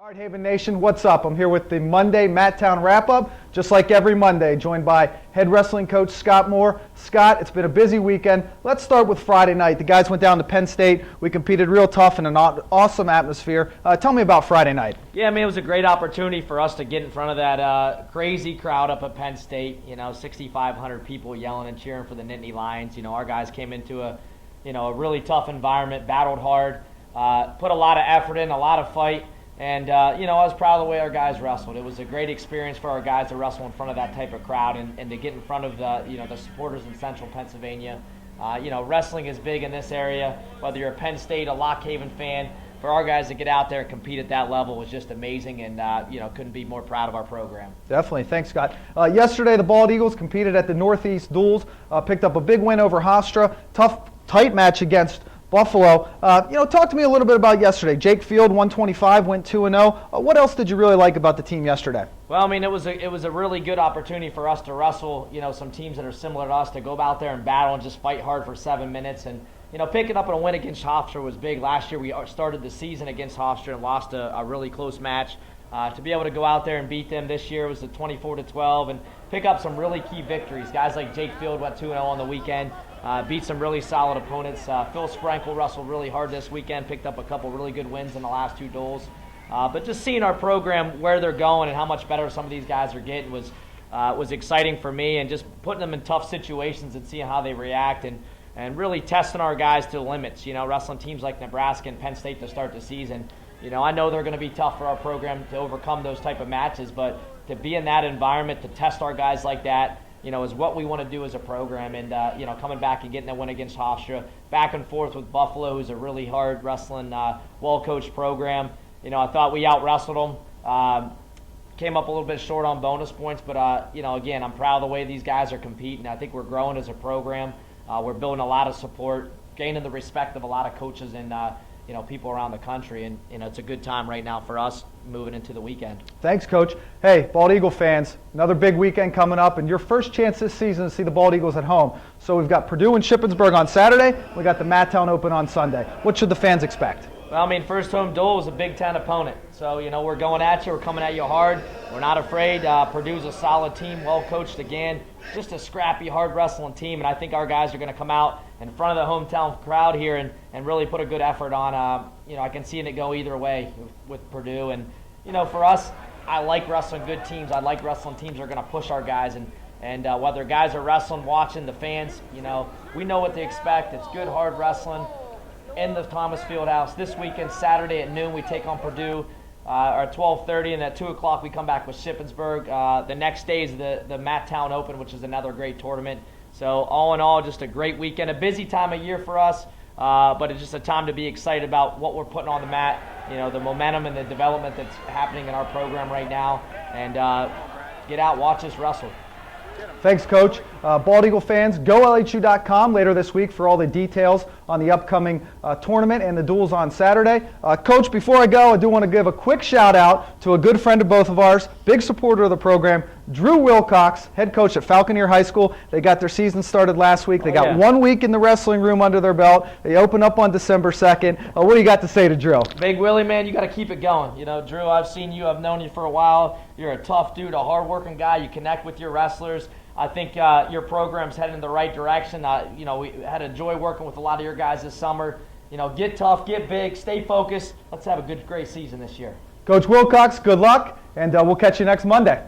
All right, Haven Nation, what's up? I'm here with the Monday Matttown Wrap-Up, just like every Monday, joined by head wrestling coach Scott Moore. Scott, it's been a busy weekend. Let's start with Friday night. The guys went down to Penn State. We competed real tough in an awesome atmosphere. Tell me about Friday night. Yeah, I mean, it was a great opportunity for us to get in front of that crazy crowd up at Penn State. 6,500 people yelling and cheering for the Nittany Lions. Our guys came into a really tough environment, battled hard, put a lot of effort in, a lot of fight. And, I was proud of the way our guys wrestled. It was a great experience for our guys to wrestle in front of that type of crowd and to get in front of the supporters in central Pennsylvania. Wrestling is big in this area, whether you're a Penn State, a Lock Haven fan. For our guys to get out there and compete at that level was just amazing, and, couldn't be more proud of our program. Definitely. Thanks, Scott. Yesterday, the Bald Eagles competed at the Northeast Duels, picked up a big win over Hofstra. Tough, tight match against Buffalo. Talk to me a little bit about yesterday. Jake Field, 125, went 2-0. What else did you really like about the team yesterday? Well, I mean, it was a really good opportunity for us to wrestle, some teams that are similar to us, to go out there and battle and just fight hard for 7 minutes. And, picking up a win against Hofstra was big. Last year we started the season against Hofstra and lost a really close match. To be able to go out there and beat them this year was a 24-12 and pick up some really key victories. Guys like Jake Field went 2-0 on the weekend. Beat some really solid opponents. Phil Sprankle wrestled really hard this weekend, picked up a couple really good wins in the last 2 duels. But just seeing our program, where they're going and how much better some of these guys are getting was exciting for me, and just putting them in tough situations and seeing how they react and really testing our guys to the limits. Wrestling teams like Nebraska and Penn State to start the season. I know they're going to be tough for our program to overcome those type of matches, but to be in that environment, to test our guys like that, is what we want to do as a program. And, coming back and getting a win against Hofstra, back and forth with Buffalo, who's a really hard wrestling, well-coached program. I thought we out-wrestled them. Came up a little bit short on bonus points, but, again, I'm proud of the way these guys are competing. I think we're growing as a program. We're building a lot of support, gaining the respect of a lot of coaches and, people around the country. And, it's a good time right now for us moving into the weekend. Thanks, Coach. Hey, Bald Eagle fans, another big weekend coming up, and your first chance this season to see the Bald Eagles at home. So we've got Purdue and Shippensburg on Saturday. We got the Matttown Open on Sunday. What should the fans expect? Well, I mean, first home duel is a Big Ten opponent. So, we're going at you. We're coming at you hard. We're not afraid. Purdue's a solid team, well-coached again. Just a scrappy, hard wrestling team. And I think our guys are going to come out in front of the hometown crowd here and really put a good effort on. I can see it go either way with Purdue. And, for us, I like wrestling good teams. I like wrestling teams that are going to push our guys. And whether guys are wrestling, watching, the fans, we know what to expect. It's good, hard wrestling in the Thomas Fieldhouse. This weekend, Saturday at noon, we take on Purdue. At 12:30, and at 2 o'clock we come back with Shippensburg. The next day is the Matttown Open, which is another great tournament. So all in all, just a great weekend. A busy time of year for us, but it's just a time to be excited about what we're putting on the mat, the momentum and the development that's happening in our program right now. And get out, watch us wrestle. Thanks, Coach. Bald Eagle fans, go LHU.com later this week for all the details on the upcoming tournament and the duels on Saturday. Coach, before I go, I do want to give a quick shout-out to a good friend of both of ours, big supporter of the program, Drew Wilcox, head coach at Falconeer High School. They got their season started last week. They got 1 week in the wrestling room under their belt. They open up on December 2nd. What do you got to say to Drew? Big Willie, man, you got to keep it going. Drew, I've seen you. I've known you for a while. You're a tough dude, a hard-working guy. You connect with your wrestlers. I think your program's heading in the right direction. We had a joy working with a lot of your guys this summer. Get tough, get big, stay focused. Let's have a great season this year. Coach Wilcox, good luck, and we'll catch you next Monday.